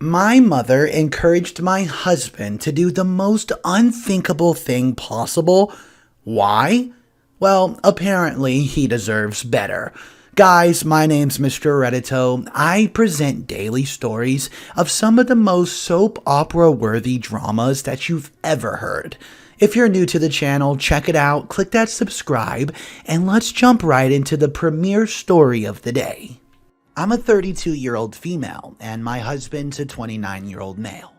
My mother encouraged my husband to do the most unthinkable thing possible. Why? Well, apparently he deserves better. Guys, my name's Mr. Reddito. I present daily stories of some of the most soap opera worthy dramas that you've ever heard. If you're new to the channel, check it out, click that subscribe, and let's jump right into the premiere story of the day. I'm a 32-year-old female, and my husband's a 29-year-old male.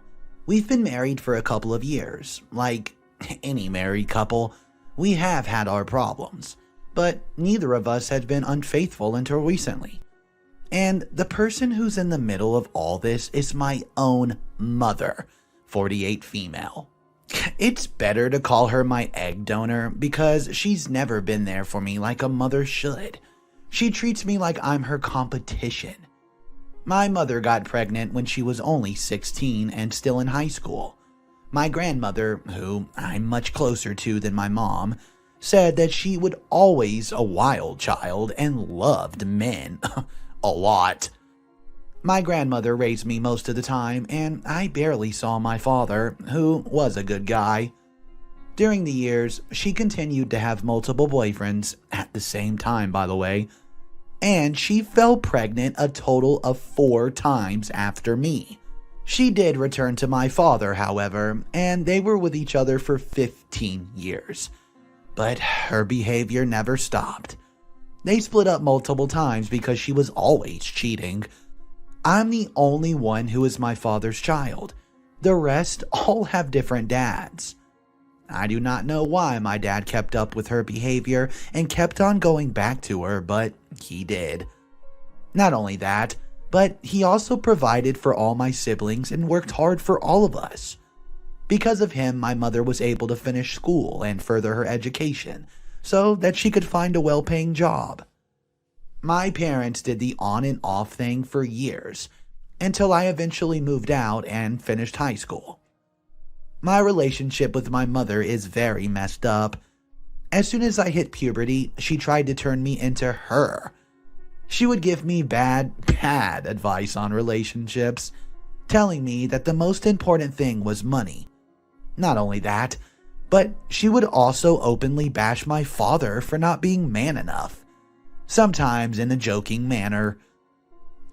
We've been married for a couple of years. Like any married couple, we have had our problems, but neither of us had been unfaithful until recently. And the person who's in the middle of all this is my own mother, 48 female. It's better to call her my egg donor because she's never been there for me like a mother should. She treats me like I'm her competition. My mother got pregnant when she was only 16 and still in high school. My grandmother, who I'm much closer to than my mom, said that she was always a wild child and loved men. A lot. My grandmother raised me most of the time, and I barely saw my father, who was a good guy. During the years, she continued to have multiple boyfriends, at the same time, by the way, and she fell pregnant a total of 4 times after me. She did return to my father, however, and they were with each other for 15 years. But her behavior never stopped. They split up multiple times because she was always cheating. I'm the only one who is my father's child. The rest all have different dads. I do not know why my dad kept up with her behavior and kept on going back to her, but he did. Not only that, but he also provided for all my siblings and worked hard for all of us. Because of him, my mother was able to finish school and further her education so that she could find a well-paying job. My parents did the on and off thing for years until I eventually moved out and finished high school. My relationship with my mother is very messed up. As soon as I hit puberty, she tried to turn me into her. She would give me bad advice on relationships, telling me that the most important thing was money. Not only that, but she would also openly bash my father for not being man enough, sometimes in a joking manner.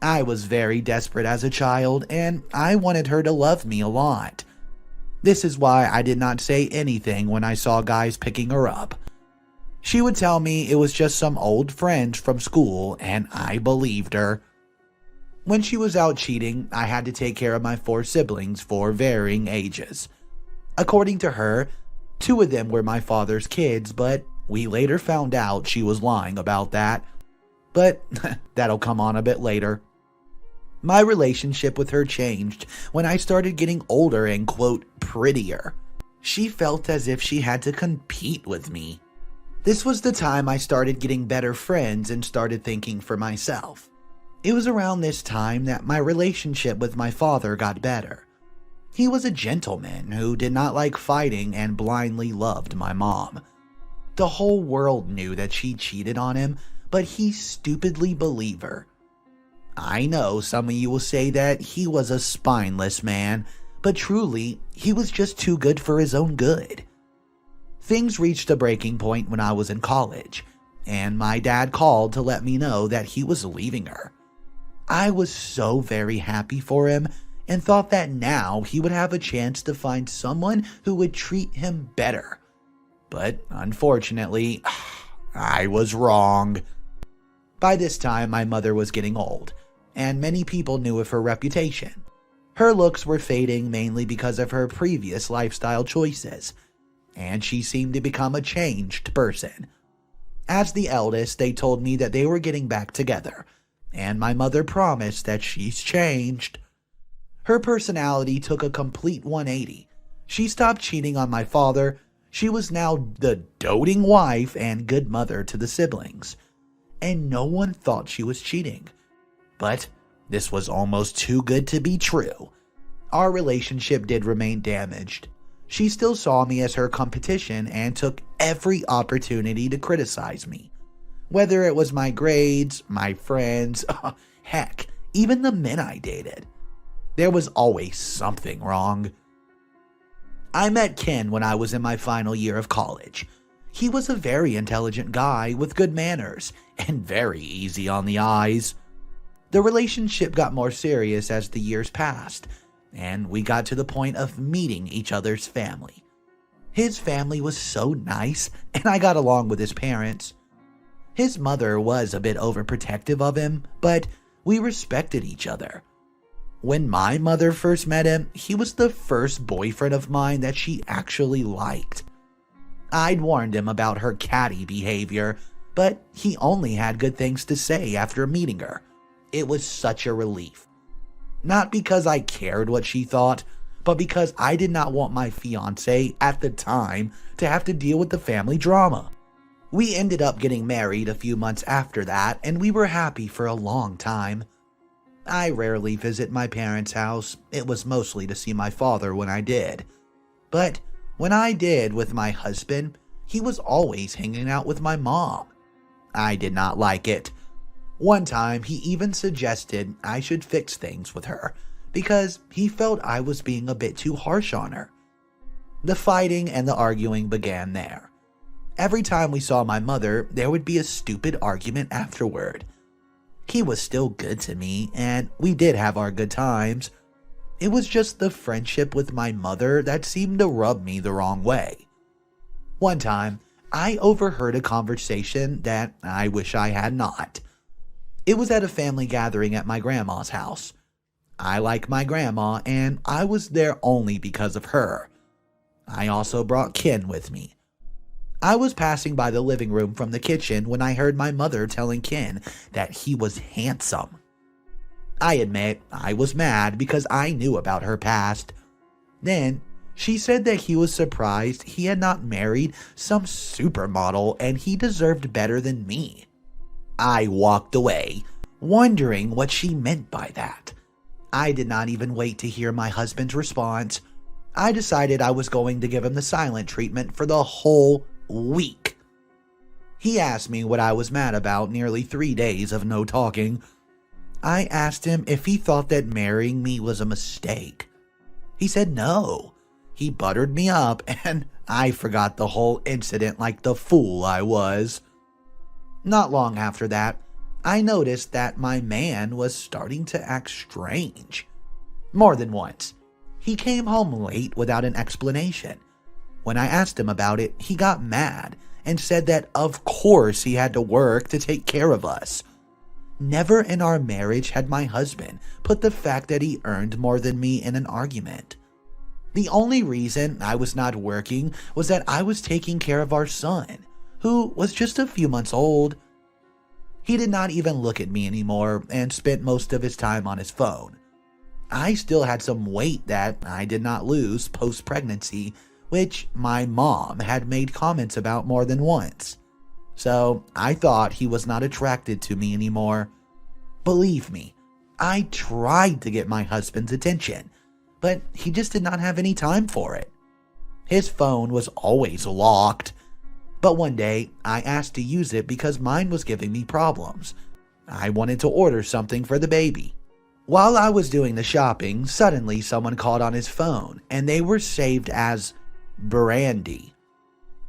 I was very desperate as a child, and I wanted her to love me a lot. This is why I did not say anything when I saw guys picking her up. She would tell me it was just some old friends from school, and I believed her. When she was out cheating, I had to take care of my 4 siblings for varying ages. According to her, 2 of them were my father's kids, but we later found out she was lying about that. But that'll come on a bit later. My relationship with her changed when I started getting older and, quote, prettier. She felt as if she had to compete with me. This was the time I started getting better friends and started thinking for myself. It was around this time that my relationship with my father got better. He was a gentleman who did not like fighting and blindly loved my mom. The whole world knew that she cheated on him, but he stupidly believed her. I know some of you will say that he was a spineless man, but truly, he was just too good for his own good. Things reached a breaking point when I was in college, and my dad called to let me know that he was leaving her. I was so very happy for him and thought that now he would have a chance to find someone who would treat him better. But unfortunately, I was wrong. By this time, my mother was getting old, and many people knew of her reputation. Her looks were fading mainly because of her previous lifestyle choices, and she seemed to become a changed person. As the eldest, they told me that they were getting back together, and my mother promised that she's changed. Her personality took a complete 180. She stopped cheating on my father. She was now the doting wife and good mother to the siblings. And no one thought she was cheating. But this was almost too good to be true. Our relationship did remain damaged. She still saw me as her competition and took every opportunity to criticize me. Whether it was my grades, my friends, heck, even the men I dated. There was always something wrong. I met Ken when I was in my final year of college. He was a very intelligent guy with good manners and very easy on the eyes. The relationship got more serious as the years passed, and we got to the point of meeting each other's family. His family was so nice, and I got along with his parents. His mother was a bit overprotective of him, but we respected each other. When my mother first met him, he was the first boyfriend of mine that she actually liked. I'd warned him about her catty behavior, but he only had good things to say after meeting her. It was such a relief. Not because I cared what she thought, but because I did not want my fiancé at the time to have to deal with the family drama. We ended up getting married a few months after that, and we were happy for a long time. I rarely visit my parents' house. It was mostly to see my father when I did. But when I did with my husband, he was always hanging out with my mom. I did not like it. One time, he even suggested I should fix things with her because he felt I was being a bit too harsh on her. The fighting and the arguing began there. Every time we saw my mother, there would be a stupid argument afterward. He was still good to me, and we did have our good times. It was just the friendship with my mother that seemed to rub me the wrong way. One time, I overheard a conversation that I wish I had not. It was at a family gathering at my grandma's house. I like my grandma, and I was there only because of her. I also brought Ken with me. I was passing by the living room from the kitchen when I heard my mother telling Ken that he was handsome. I admit I was mad because I knew about her past. Then she said that he was surprised he had not married some supermodel and he deserved better than me. I walked away, wondering what she meant by that. I did not even wait to hear my husband's response. I decided I was going to give him the silent treatment for the whole week. He asked me what I was mad about nearly 3 days of no talking. I asked him if he thought that marrying me was a mistake. He said no. He buttered me up and I forgot the whole incident like the fool I was. Not long after that, I noticed that my man was starting to act strange. More than once. He came home late without an explanation. When I asked him about it, he got mad and said that of course he had to work to take care of us. Never in our marriage had my husband put the fact that he earned more than me in an argument. The only reason I was not working was that I was taking care of our son, who was just a few months old. He did not even look at me anymore and spent most of his time on his phone. I still had some weight that I did not lose post-pregnancy, which my mom had made comments about more than once. So I thought he was not attracted to me anymore. Believe me, I tried to get my husband's attention, but he just did not have any time for it. His phone was always locked, but one day I asked to use it because mine was giving me problems. I wanted to order something for the baby. While I was doing the shopping, suddenly someone called on his phone, and they were saved as Brandy.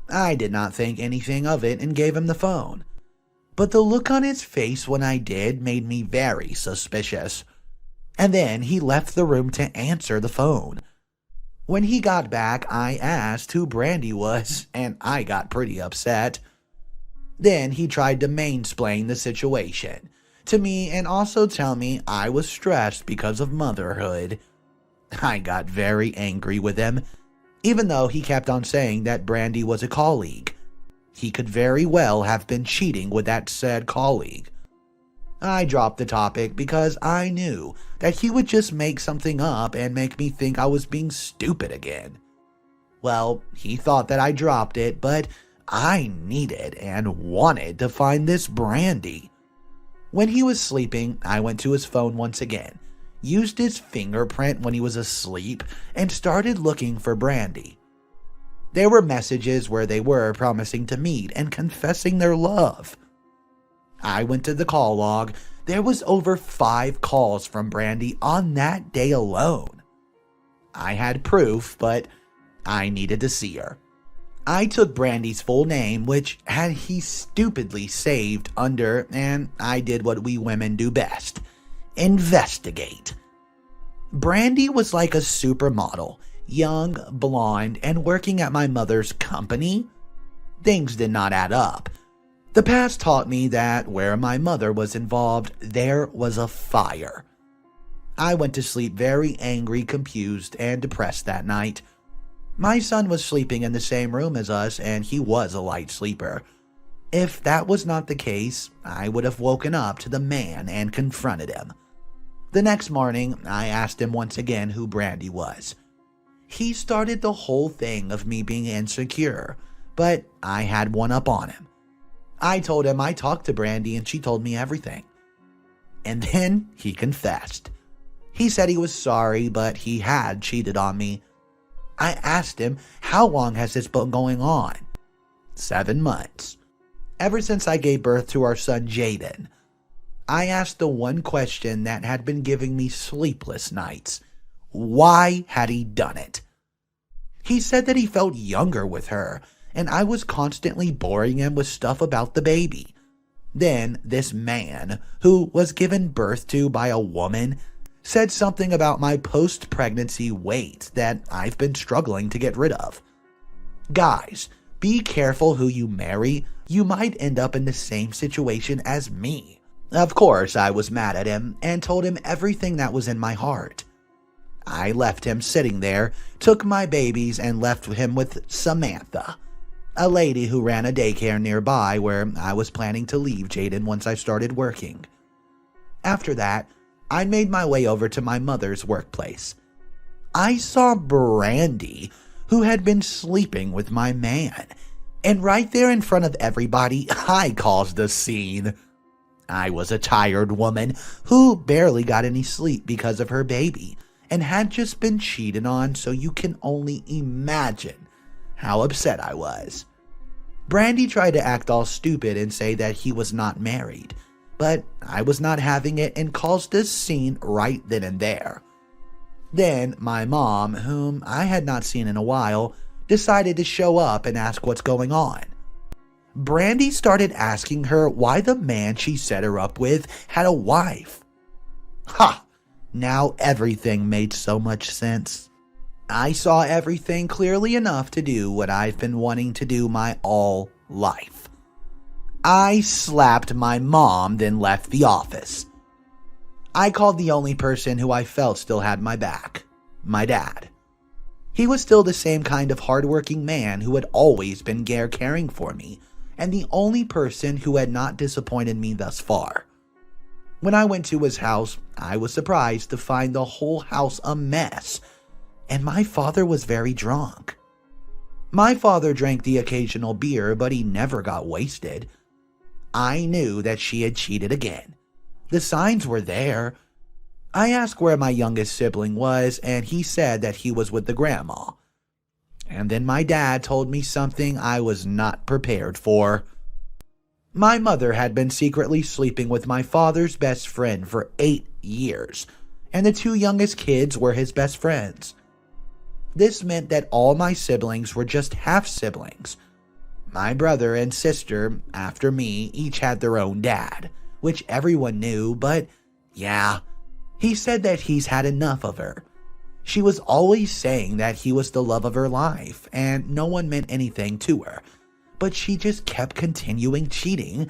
I did not think anything of it and gave him the phone. But the look on his face when I did made me very suspicious. And then he left the room to answer the phone. When he got back, I asked who Brandy was, and I got pretty upset. Then he tried to mansplain the situation to me and also tell me I was stressed because of motherhood. I got very angry with him. Even though he kept on saying that Brandy was a colleague. He could very well have been cheating with that said colleague. I dropped the topic because I knew that he would just make something up and make me think I was being stupid again. Well, he thought that I dropped it, but I needed and wanted to find this Brandy. When he was sleeping, I went to his phone once again, used his fingerprint when he was asleep, and started looking for Brandy. There were messages where they were promising to meet and confessing their love. I went to the call log, there was over 5 calls from Brandy on that day alone. I had proof, but I needed to see her. I took Brandy's full name, which had he stupidly saved under, and I did what we women do best: investigate. Brandy was like a supermodel, young, blonde, and working at my mother's company. Things did not add up. The past taught me that where my mother was involved, there was a fire. I went to sleep very angry, confused, and depressed that night. My son was sleeping in the same room as us, and he was a light sleeper. If that was not the case, I would have woken up to the man and confronted him. The next morning, I asked him once again who Brandy was. He started the whole thing of me being insecure, but I had one up on him. I told him I talked to Brandy and she told me everything. And then he confessed. He said he was sorry, but he had cheated on me. I asked him, how long has this been going on? 7 months. Ever since I gave birth to our son Jaden. I asked the one question that had been giving me sleepless nights. Why had he done it? He said that he felt younger with her, and I was constantly boring him with stuff about the baby. Then this man, who was given birth to by a woman, said something about my post-pregnancy weight that I've been struggling to get rid of. Guys, be careful who you marry. You might end up in the same situation as me. Of course, I was mad at him and told him everything that was in my heart. I left him sitting there, took my babies, and left him with Samantha, a lady who ran a daycare nearby where I was planning to leave Jaden once I started working. After that, I made my way over to my mother's workplace. I saw Brandy, who had been sleeping with my man, and right there in front of everybody, I caused a scene. I was a tired woman who barely got any sleep because of her baby and had just been cheated on, so you can only imagine how upset I was. Brandy tried to act all stupid and say that he was not married, but I was not having it and caused a scene right then and there. Then my mom, whom I had not seen in a while, decided to show up and ask what's going on. Brandy started asking her why the man she set her up with had a wife. Ha! Now everything made so much sense. I saw everything clearly enough to do what I've been wanting to do my all life. I slapped my mom, then left the office. I called the only person who I felt still had my back, my dad. He was still the same kind of hardworking man who had always been caring for me, and the only person who had not disappointed me thus far. When I went to his house, I was surprised to find the whole house a mess, and my father was very drunk. My father drank the occasional beer, but he never got wasted. I knew that she had cheated again. The signs were there. I asked where my youngest sibling was, and he said that he was with the grandma. And then my dad told me something I was not prepared for. My mother had been secretly sleeping with my father's best friend for 8 years, and the 2 youngest kids were his best friends. This meant that all my siblings were just half-siblings. My brother and sister, after me, each had their own dad, which everyone knew, but yeah, he said that he's had enough of her. She was always saying that he was the love of her life, and no one meant anything to her, but she just kept continuing cheating.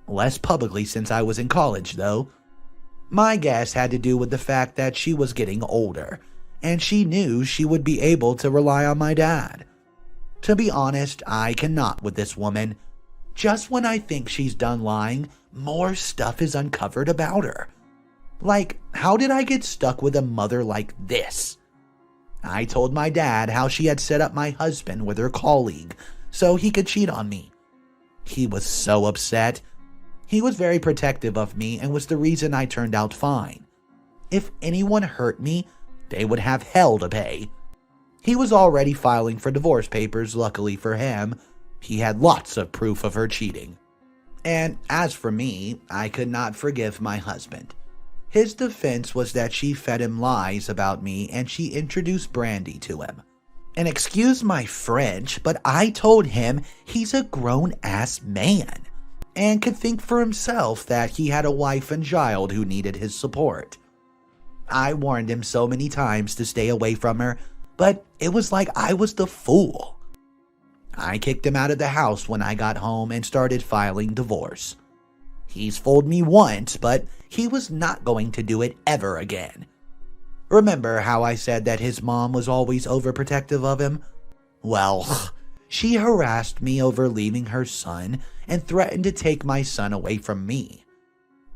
Less publicly since I was in college, though. My guess had to do with the fact that she was getting older, and she knew she would be able to rely on my dad. To be honest, I cannot with this woman. Just when I think she's done lying, more stuff is uncovered about her. Like, how did I get stuck with a mother like this? I told my dad how she had set up my husband with her colleague so he could cheat on me. He was so upset. He was very protective of me and was the reason I turned out fine. If anyone hurt me, they would have hell to pay. He was already filing for divorce papers, luckily for him. He had lots of proof of her cheating. And as for me, I could not forgive my husband. His defense was that she fed him lies about me and she introduced Brandy to him. And excuse my French, but I told him he's a grown-ass man and could think for himself that he had a wife and child who needed his support. I warned him so many times to stay away from her, but it was like I was the fool. I kicked him out of the house when I got home and started filing divorce. He's fooled me once, but he was not going to do it ever again. Remember how I said that his mom was always overprotective of him? Well, she harassed me over leaving her son and threatened to take my son away from me.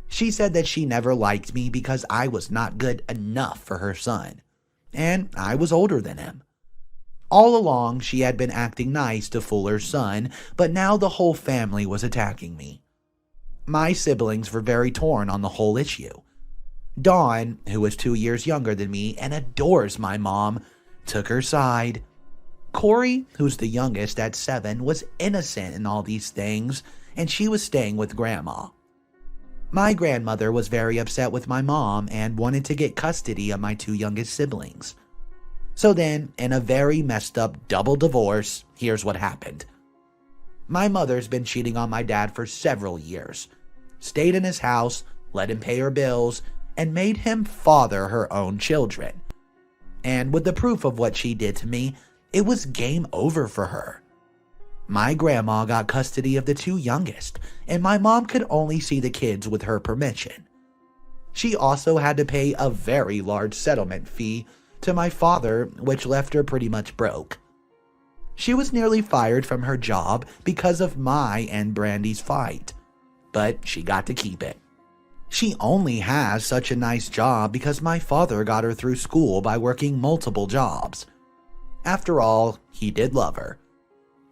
She said that she never liked me because I was not good enough for her son, and I was older than him. All along, she had been acting nice to fool her son, but now the whole family was attacking me. My siblings were very torn on the whole issue. Dawn, who is 2 years younger than me and adores my mom, took her side. Corey, who's the youngest at 7, was innocent in all these things, and she was staying with Grandma. My grandmother was very upset with my mom and wanted to get custody of my 2 youngest siblings. So then, in a very messed up double divorce, here's what happened. My mother's been cheating on my dad for several years, stayed in his house, let him pay her bills, and made him father her own children. And with the proof of what she did to me, it was game over for her. My grandma got custody of the 2 youngest, and my mom could only see the kids with her permission. She also had to pay a very large settlement fee to my father, which left her pretty much broke. She was nearly fired from her job because of my and Brandy's fight, but she got to keep it. She only has such a nice job because my father got her through school by working multiple jobs. After all, he did love her.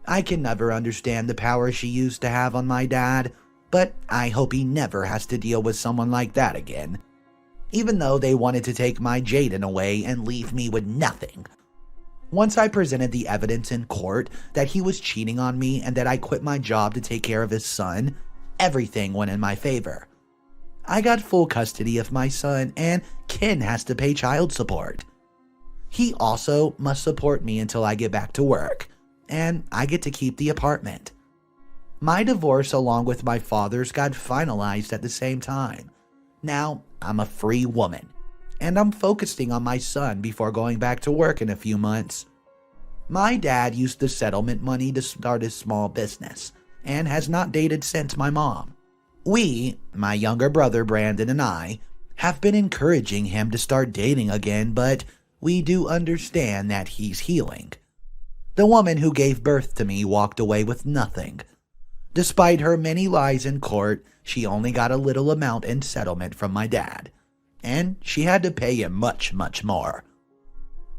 I can never understand the power she used to have on my dad, but I hope he never has to deal with someone like that again. Even though they wanted to take my Jaden away and leave me with nothing. Once I presented the evidence in court that he was cheating on me and that I quit my job to take care of his son, everything went in my favor. I got full custody of my son, and Ken has to pay child support. He also must support me until I get back to work, and I get to keep the apartment. My divorce along with my father's got finalized at the same time. Now, I'm a free woman, and I'm focusing on my son before going back to work in a few months. My dad used the settlement money to start his small business, and has not dated since my mom. We, my younger brother Brandon and I, have been encouraging him to start dating again, but we do understand that he's healing. The woman who gave birth to me walked away with nothing. Despite her many lies in court, she only got a little amount in settlement from my dad, and she had to pay him much, much more.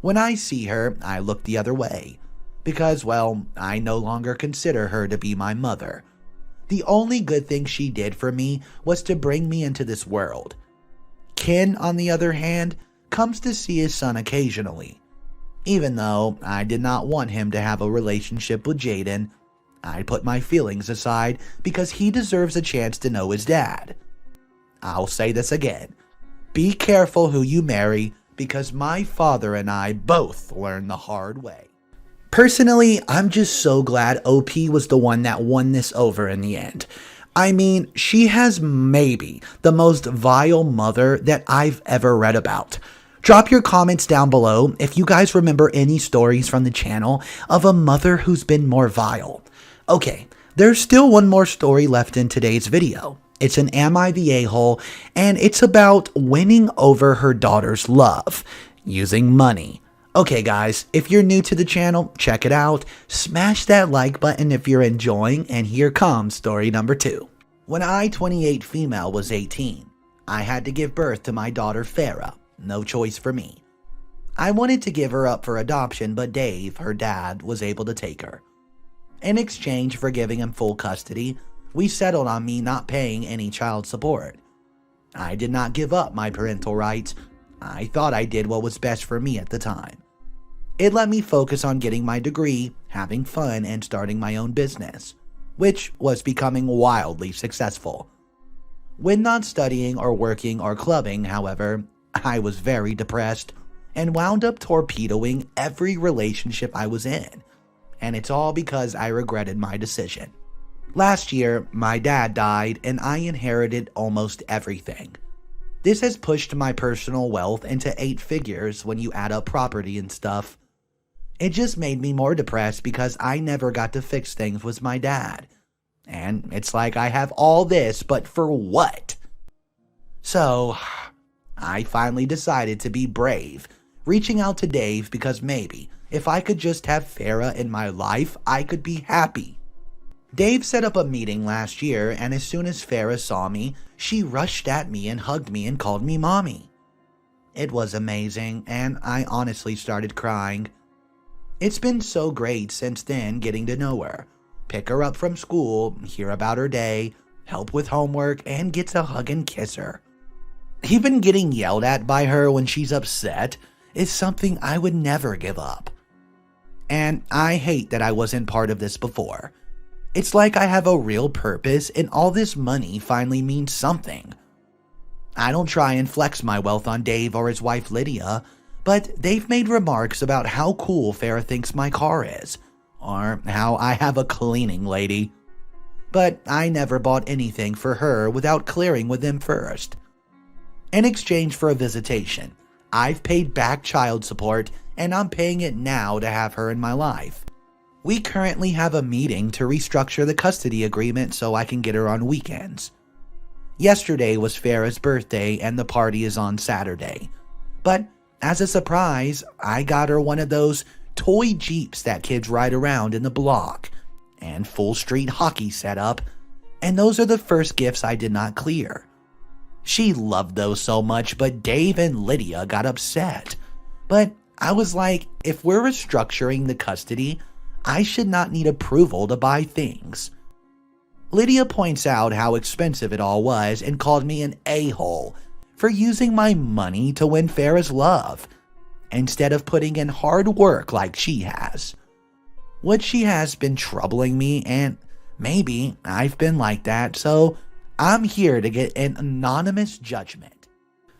When I see her, I look the other way, because, well, I no longer consider her to be my mother. The only good thing she did for me was to bring me into this world. Ken, on the other hand, comes to see his son occasionally. Even though I did not want him to have a relationship with Jaden, I put my feelings aside because he deserves a chance to know his dad. I'll say this again. Be careful who you marry, because my father and I both learned the hard way. Personally, I'm just so glad OP was the one that won this over in the end. I mean, she has maybe the most vile mother that I've ever read about. Drop your comments down below if you guys remember any stories from the channel of a mother who's been more vile. Okay, there's still one more story left in today's video. It's an Am I the A-hole, and it's about winning over her daughter's love using money. Okay guys, if you're new to the channel, check it out. Smash that like button if you're enjoying, and here comes story number 2. When I, 28 female, was 18, I had to give birth to my daughter Farah. No choice for me. I wanted to give her up for adoption, but Dave, her dad, was able to take her. In exchange for giving him full custody, we settled on me not paying any child support. I did not give up my parental rights. I thought I did what was best for me at the time. It let me focus on getting my degree, having fun, and starting my own business. which was becoming wildly successful. When not studying or working or clubbing, however, I was very depressed and wound up torpedoing every relationship I was in. And it's all because I regretted my decision. Last year, my dad died and I inherited almost everything. This has pushed my personal wealth into 8 figures when you add up property and stuff. It just made me more depressed because I never got to fix things with my dad. And it's like I have all this, but for what? So, I finally decided to be brave, reaching out to Dave because maybe, if I could just have Farrah in my life, I could be happy. Dave set up a meeting last year, and as soon as Farrah saw me, she rushed at me and hugged me and called me mommy. It was amazing, and I honestly started crying. It's been so great since then getting to know her, pick her up from school, hear about her day, help with homework, and get to hug and kiss her. Even getting yelled at by her when she's upset is something I would never give up. And I hate that I wasn't part of this before. It's like I have a real purpose and all this money finally means something. I don't try and flex my wealth on Dave or his wife Lydia, but they've made remarks about how cool Farrah thinks my car is, or how I have a cleaning lady. But I never bought anything for her without clearing with them first. In exchange for a visitation, I've paid back child support and I'm paying it now to have her in my life. We currently have a meeting to restructure the custody agreement so I can get her on weekends. Yesterday was Farrah's birthday and the party is on Saturday. But as a surprise, I got her one of those toy Jeeps that kids ride around in the block, and full street hockey setup, and those are the first gifts I did not clear. She loved those so much, but Dave and Lydia got upset. But I was like, if we're restructuring the custody, I should not need approval to buy things. Lydia points out how expensive it all was and called me an a-hole for using my money to win Farrah's love, instead of putting in hard work like she has. Which she has been troubling me, and maybe I've been like that, so I'm here to get an anonymous judgment.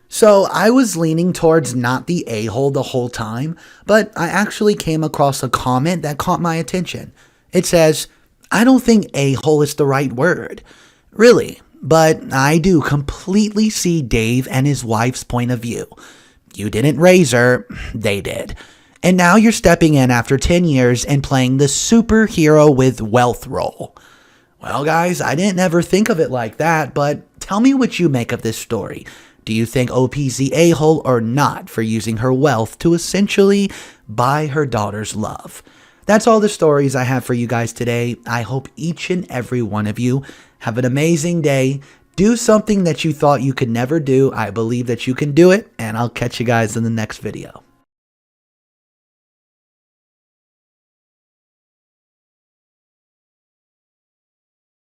So I was leaning towards not the a-hole the whole time, but I actually came across a comment that caught my attention. It says, I don't think a-hole is the right word. Really, but I do completely see Dave and his wife's point of view. You didn't raise her, they did. And now you're stepping in after 10 years and playing the superhero with wealth role. Well, guys, I didn't ever think of it like that, but tell me what you make of this story. Do you think OP's the a-hole or not for using her wealth to essentially buy her daughter's love? That's all the stories I have for you guys today. I hope each and every one of you have an amazing day. Do something that you thought you could never do. I believe that you can do it, and I'll catch you guys in the next video.